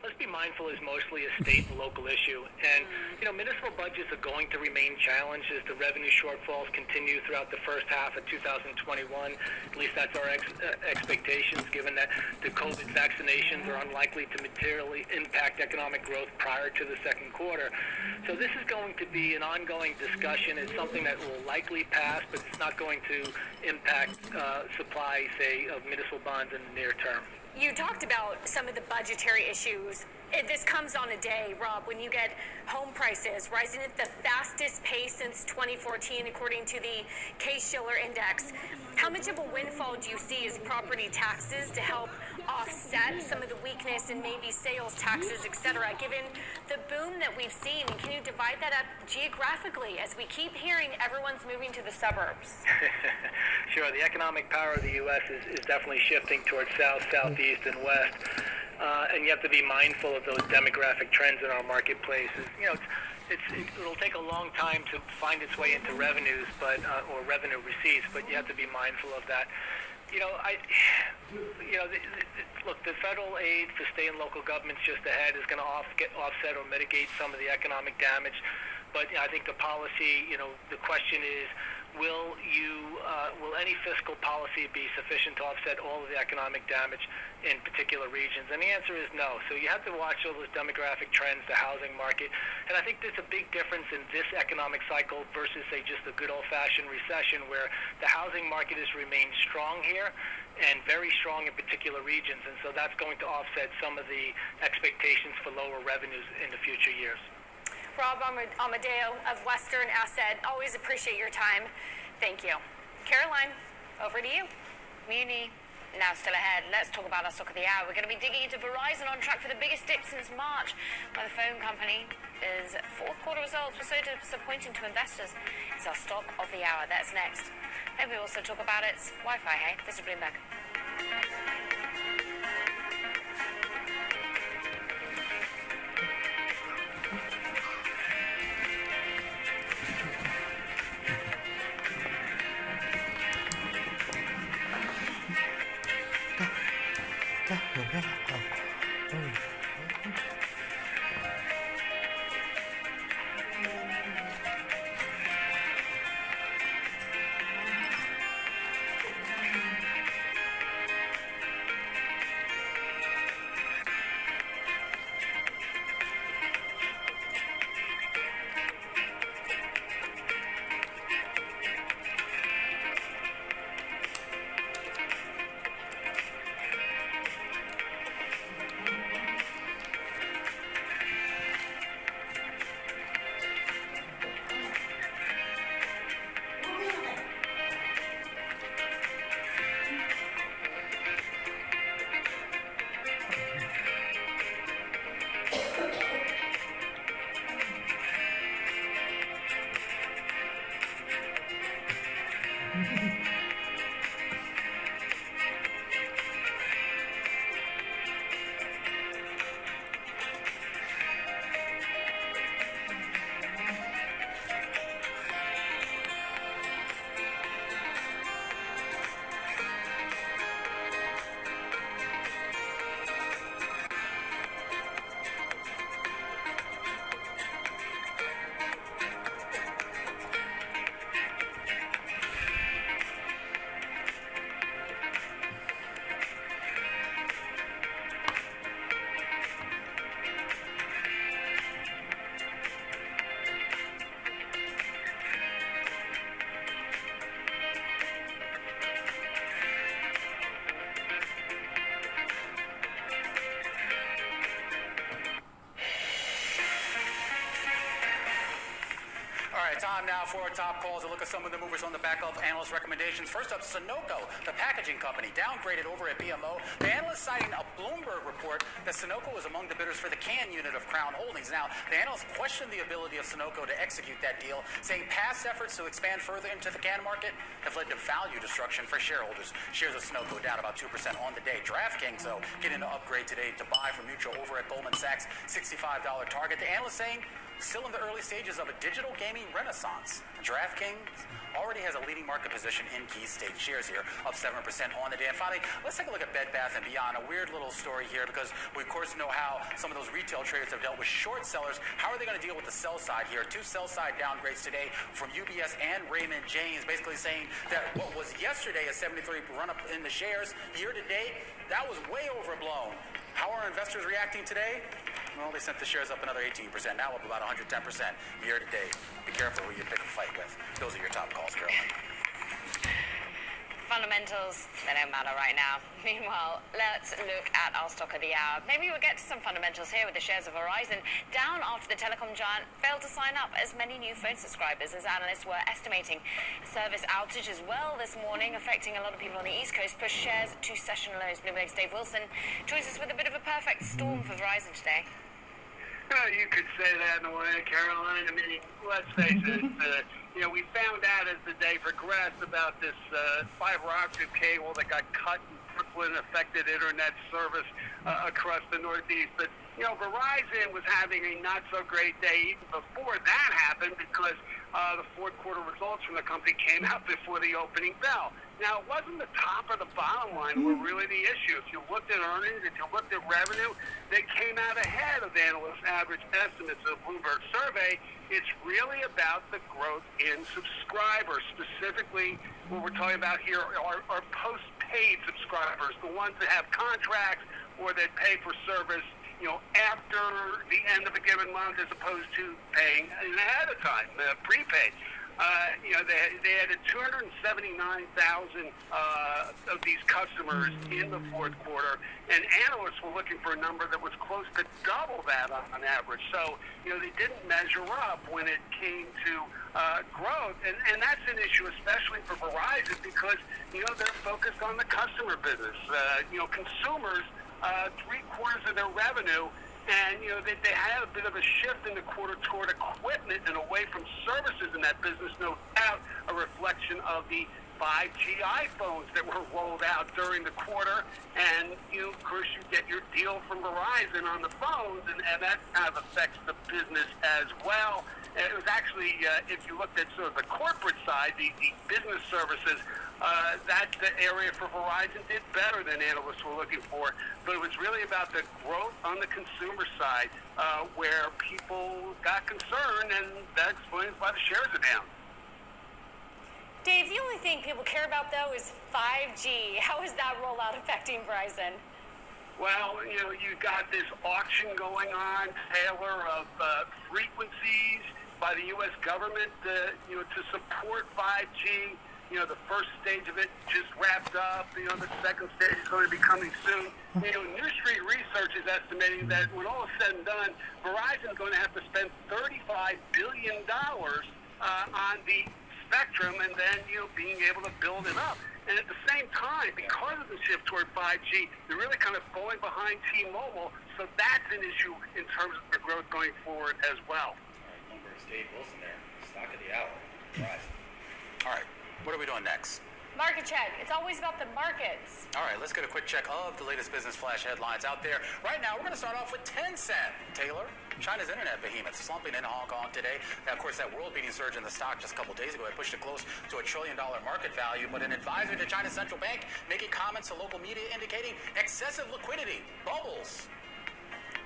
let's be mindful, is mostly a state and local issue. And, municipal budgets are going to remain challenged as the revenue shortfalls continue throughout the first half of 2021. At least that's our expectations, given that the COVID vaccinations are unlikely to materially impact economic growth prior to the second quarter. So this is going to be an ongoing discussion. It's something that will likely pass, but it's not going to impact supply, say, of municipal bonds in the near term. You talked about some of the budgetary issues. This comes on a day, Rob, when you get home prices rising at the fastest pace since 2014, according to the Case-Shiller Index. How much of a windfall do you see as property taxes to help offset some of the weakness in maybe sales taxes, et cetera, given the boom that we've seen? And can you divide that up geographically as we keep hearing everyone's moving to the suburbs? Sure. The economic power of the U.S. is definitely shifting towards south, southeast, and west. And you have to be mindful of those demographic trends in our marketplaces. It'll take a long time to find its way into revenues, or revenue receipts, but you have to be mindful of that. Look, the federal aid for state and local governments just ahead is going to offset or mitigate some of the economic damage. But I think the policy, the question is, will any fiscal policy be sufficient to offset all of the economic damage in particular regions? And the answer is no. So you have to watch all those demographic trends, the housing market. And I think there's a big difference in this economic cycle versus, say, just a good old-fashioned recession where the housing market has remained strong here and very strong in particular regions. And so that's going to offset some of the expectations for lower revenues in the future years. Rob Amadeo of Western Asset, always appreciate your time. Thank you. Caroline, over to you. Muni, now still ahead. Let's talk about our stock of the hour. We're going to be digging into Verizon, on track for the biggest dip since March, where the phone company is fourth quarter results were so disappointing to investors. It's our stock of the hour. That's next. Maybe we'll also talk about its Wi-Fi, hey? This is Bloomberg. Time now for our top calls. A look at some of the movers on the back of analyst recommendations. First up, Sunoco, the packaging company, downgraded over at BMO. The analyst citing a Bloomberg report that Sunoco was among the bidders for the can unit of Crown Holdings. Now, the analysts questioned the ability of Sunoco to execute that deal, saying past efforts to expand further into the can market have led to value destruction for shareholders. Shares of Sunoco down about 2% on the day. DraftKings, though, getting an upgrade today to buy from Mutual over at Goldman Sachs, $65 target. The analyst saying still in the early stages of a digital gaming renaissance. Renaissance. DraftKings already has a leading market position in key state shares here, up 7% on the day. And finally, let's take a look at Bed Bath & Beyond. A weird little story here because we, of course, know how some of those retail traders have dealt with short sellers. How are they going to deal with the sell side here? Two sell side downgrades today from UBS and Raymond James, basically saying that what was yesterday a 73 run-up in the shares year to date, that was way overblown. How are investors reacting today? Well, they sent the shares up another 18%, now up about 110% year to date. Be careful who you pick a fight with. Those are your top calls, Carolyn. Fundamentals, they don't matter right now. Meanwhile, let's look at our stock of the hour. Maybe we'll get to some fundamentals here with the shares of Verizon down after the telecom giant failed to sign up as many new phone subscribers as analysts were estimating. Service outage as well this morning, affecting a lot of people on the East Coast, pushed shares to session lows. Bloomberg's Dave Wilson joins us with a bit of a perfect storm for Verizon today. You could say that in a way, Caroline. I mean, let's face it. We found out as the day progressed about this fiber optic cable that got cut in Brooklyn, affected internet service across the Northeast. But, Verizon was having a not-so-great day even before that happened because the fourth quarter results from the company came out before the opening bell. Now, it wasn't the top or the bottom line were really the issue. If you looked at earnings, if you looked at revenue, they came out ahead of analysts' average estimates of the Bloomberg survey. It's really about the growth in subscribers. Specifically, what we're talking about here are post-paid subscribers, the ones that have contracts or that pay for service after the end of a given month as opposed to paying ahead of time, prepaid. They added 279,000 of these customers in the fourth quarter, and analysts were looking for a number that was close to double that on average. So, they didn't measure up when it came to growth, and that's an issue especially for Verizon because, they're focused on the customer business. Consumers, 3/4 of their revenue. And, they had a bit of a shift in the quarter toward equipment and away from services in that business, no doubt a reflection of the 5G iPhones that were rolled out during the quarter. And, of course, you get your deal from Verizon on the phones, and that kind of affects the business as well. And it was actually, if you looked at sort of the corporate side, the business services, that area for Verizon did better than analysts were looking for. But it was really about the growth on the consumer side where people got concerned, and that explains why the shares are down. Dave, the only thing people care about, though, is 5G. How is that rollout affecting Verizon? Well, you've got this auction going on, Taylor, of frequencies by the U.S. government, to support 5G. The first stage of it just wrapped up. The second stage is going to be coming soon. New Street Research is estimating that when all is said and done, Verizon is going to have to spend $35 billion on the spectrum and then, being able to build it up. And at the same time, because of the shift toward 5G, they're really kind of falling behind T-Mobile. So that's an issue in terms of their growth going forward as well. All right, Bloomberg's Dave Wilson there. Stock of the hour. Verizon. All right, what are we doing next? Market check. It's always about the markets. All right, let's get a quick check of the latest business flash headlines out there. Right now, we're going to start off with Tencent. Taylor, China's internet behemoth slumping in Hong Kong today. Now, of course, that world-beating surge in the stock just a couple days ago had pushed it close to $1 trillion market value. But an advisor to China's central bank making comments to local media indicating excessive liquidity, bubbles.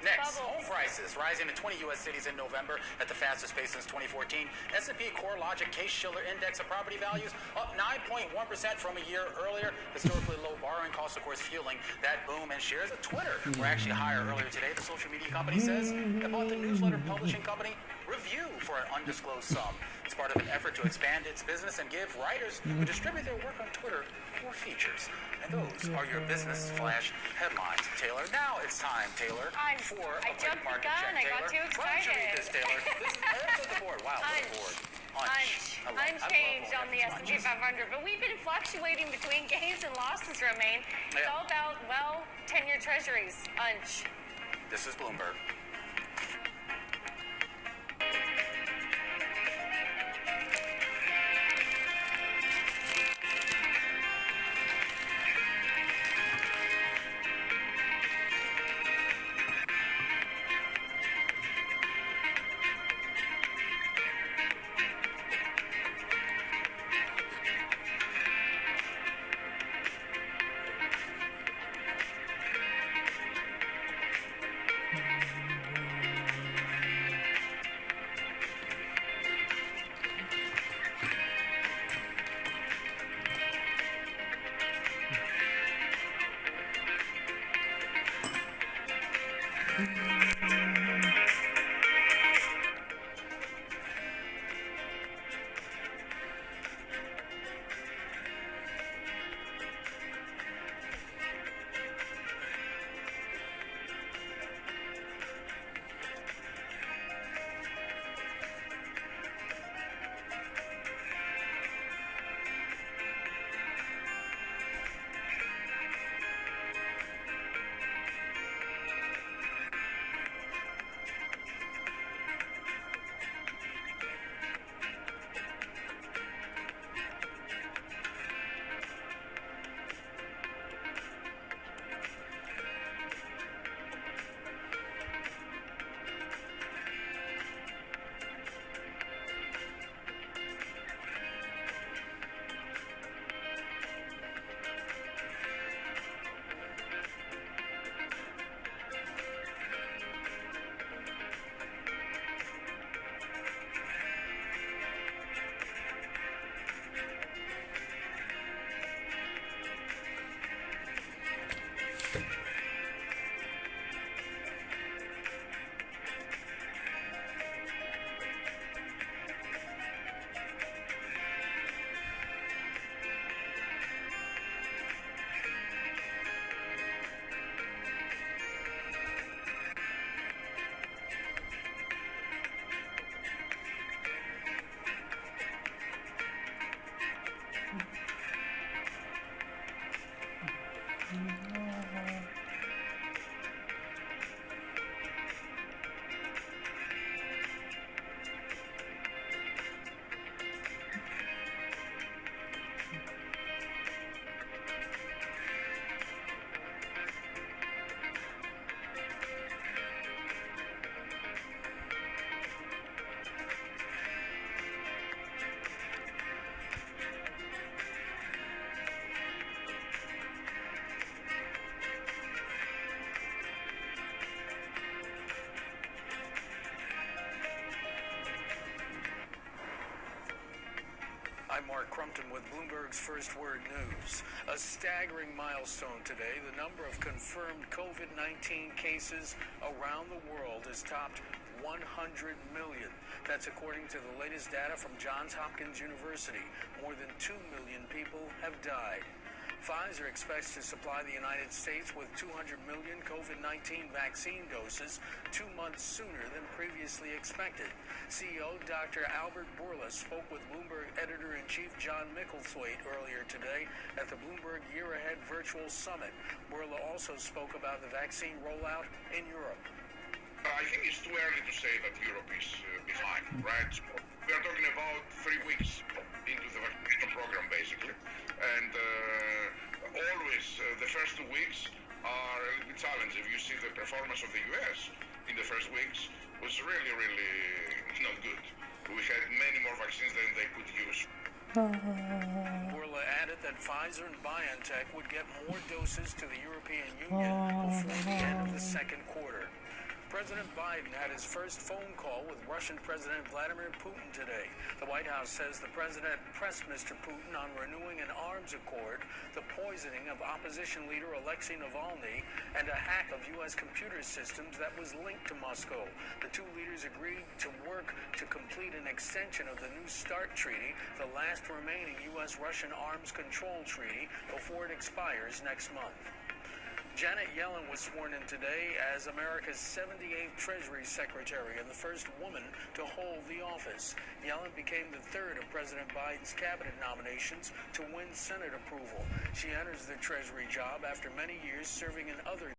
Next, home prices rising in 20 U.S. cities in November at the fastest pace since 2014. S&P CoreLogic Case-Shiller Index of property values up 9.1% from a year earlier. Historically low borrowing costs, of course, fueling that boom. And shares of Twitter were actually higher earlier today. The social media company says it bought the newsletter publishing company Review for an undisclosed sum. It's part of an effort to expand its business and give writers who distribute their work on Twitter more features. And those are your business flash headlines, Taylor. Now it's time, Taylor, for a quick jumped the market gun. check. I got Taylor, too why don't you read excited. this, Taylor? This is also the board. Wow, what a board. Unchanged on the S&P 500, but we've been fluctuating between gains and losses, Romaine. It's all about, 10-year treasuries. Unch. This is Bloomberg. I'm Mark Crumpton with Bloomberg's First Word News. A staggering milestone today. The number of confirmed COVID-19 cases around the world has topped 100 million. That's according to the latest data from Johns Hopkins University. More than 2 million people have died. Pfizer expects to supply the United States with 200 million COVID-19 vaccine doses 2 months sooner than previously expected. CEO Dr. Albert Bourla spoke with Bloomberg editor-in-chief John Micklethwaite earlier today at the Bloomberg Year Ahead Virtual Summit. Bourla also spoke about the vaccine rollout in Europe. I think it's too early to say that Europe is behind, right? We are talking about 3 weeks into the vaccination program, basically. And always the first 2 weeks are a little bit challenging. If you see the performance of the U.S. in the first weeks was really, really not good. We had many more vaccines than they could use. Bourla added that Pfizer and BioNTech would get more doses to the European Union before the end of the second quarter. President Biden had his first phone call with Russian President Vladimir Putin today. The White House says the president pressed Mr. Putin on renewing an arms accord, the poisoning of opposition leader Alexei Navalny, and a hack of U.S. computer systems that was linked to Moscow. The two leaders agreed to work to complete an extension of the New START treaty, the last remaining U.S.-Russian arms control treaty, before it expires next month. Janet Yellen was sworn in today as America's 78th Treasury Secretary and the first woman to hold the office. Yellen became the third of President Biden's cabinet nominations to win Senate approval. She enters the Treasury job after many years serving in other